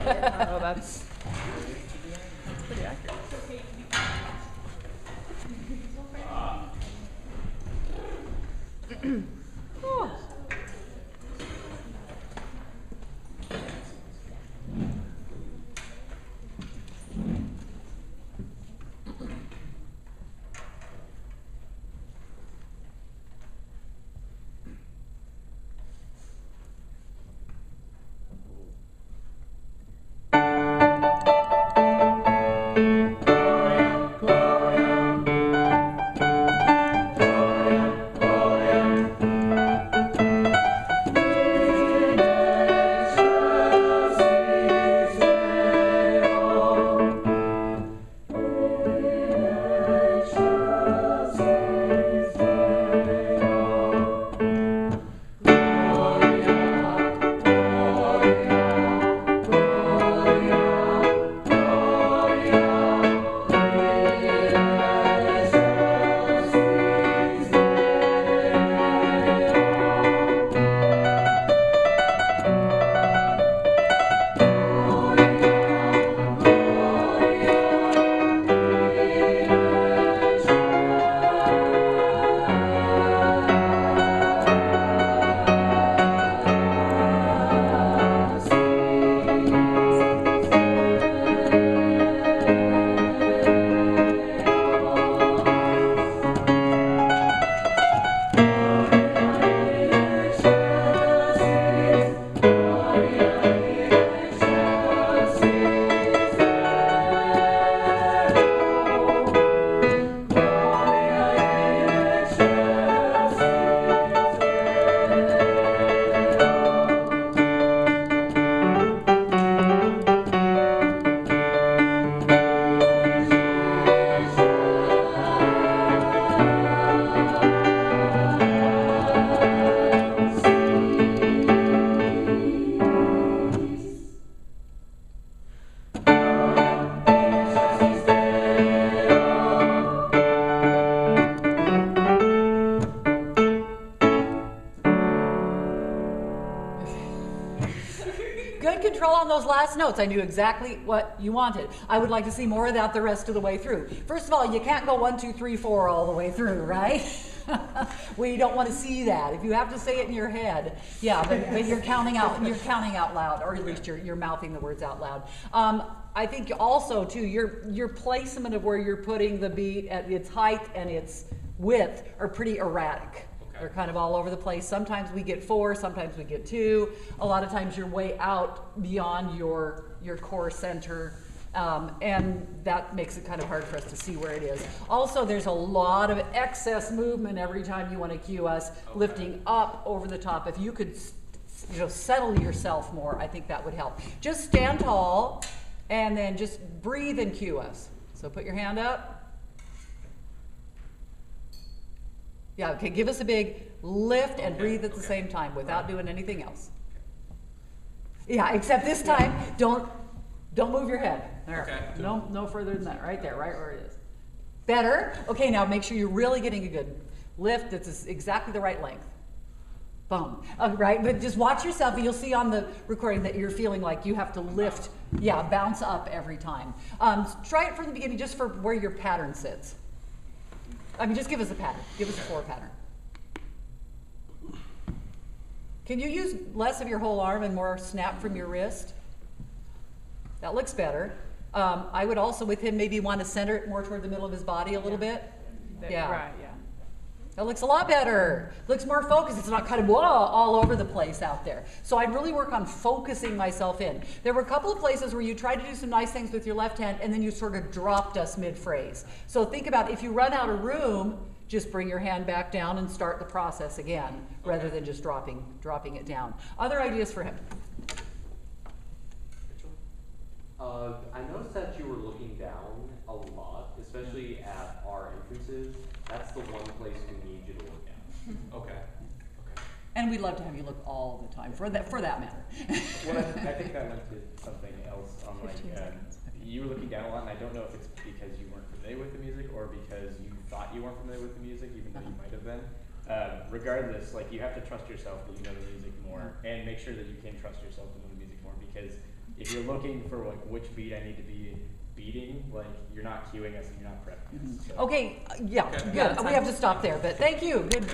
Oh, that's pretty accurate. Oh. Good control on those last notes. I knew exactly what you wanted. I would like to see more of that the rest of the way through. First of all, you can't go 1, 2, 3, 4 all the way through, right? We don't want to see that. If you have to say it in your head, yeah, but you're counting out loud, or at least you're mouthing the words out loud. I think also too, your placement of where you're putting the beat at its height and its width are pretty erratic. They're kind of all over the place. Sometimes we get 4, sometimes we get 2. A lot of times you're way out beyond your core center, and that makes it kind of hard for us to see where it is. Also, there's a lot of excess movement every time you want to cue us, lifting up over the top. If you could settle yourself more, I think that would help. Just stand tall and then just breathe and cue us. So put your hand up. Yeah, okay, give us a big lift and breathe at the same time without doing anything else. Yeah, except this time, don't move your head. There. Okay. No further than that, right there, right where it is. Better. Okay, now make sure you're really getting a good lift that's exactly the right length. Boom. Right, but just watch yourself, and you'll see on the recording that you're feeling like you have to lift, bounce up every time. Try it from the beginning just for where your pattern sits. I mean, just give us a pattern. Give us a 4 pattern. Can you use less of your whole arm and more snap from your wrist? That looks better. I would also, with him, maybe want to center it more toward the middle of his body a little bit. Yeah. Right, yeah. That looks a lot better. Looks more focused. It's not kind of all over the place out there. So I'd really work on focusing myself in. There were a couple of places where you tried to do some nice things with your left hand and then you sort of dropped us mid-phrase. So think about if you run out of room, just bring your hand back down and start the process again, rather than just dropping it down. Other ideas for him? I noticed that you were looking down a lot, especially at our entrances. That's the one place we need you to look down. Okay. And we'd love to have you look all the time, for that matter. Well, I think that went to something else. You were looking down a lot, and I don't know if it's because you weren't familiar with the music or because you thought you weren't familiar with the music, even though you might have been. Regardless, you have to trust yourself that you know the music more, and make sure that you can trust yourself to know the music more, because if you're looking for like which beat I need to be beating, like you're not cueing us and you're not prepping us. So. Okay, yeah, Okay. good. Yeah, We have to stop there, but thank you. Good.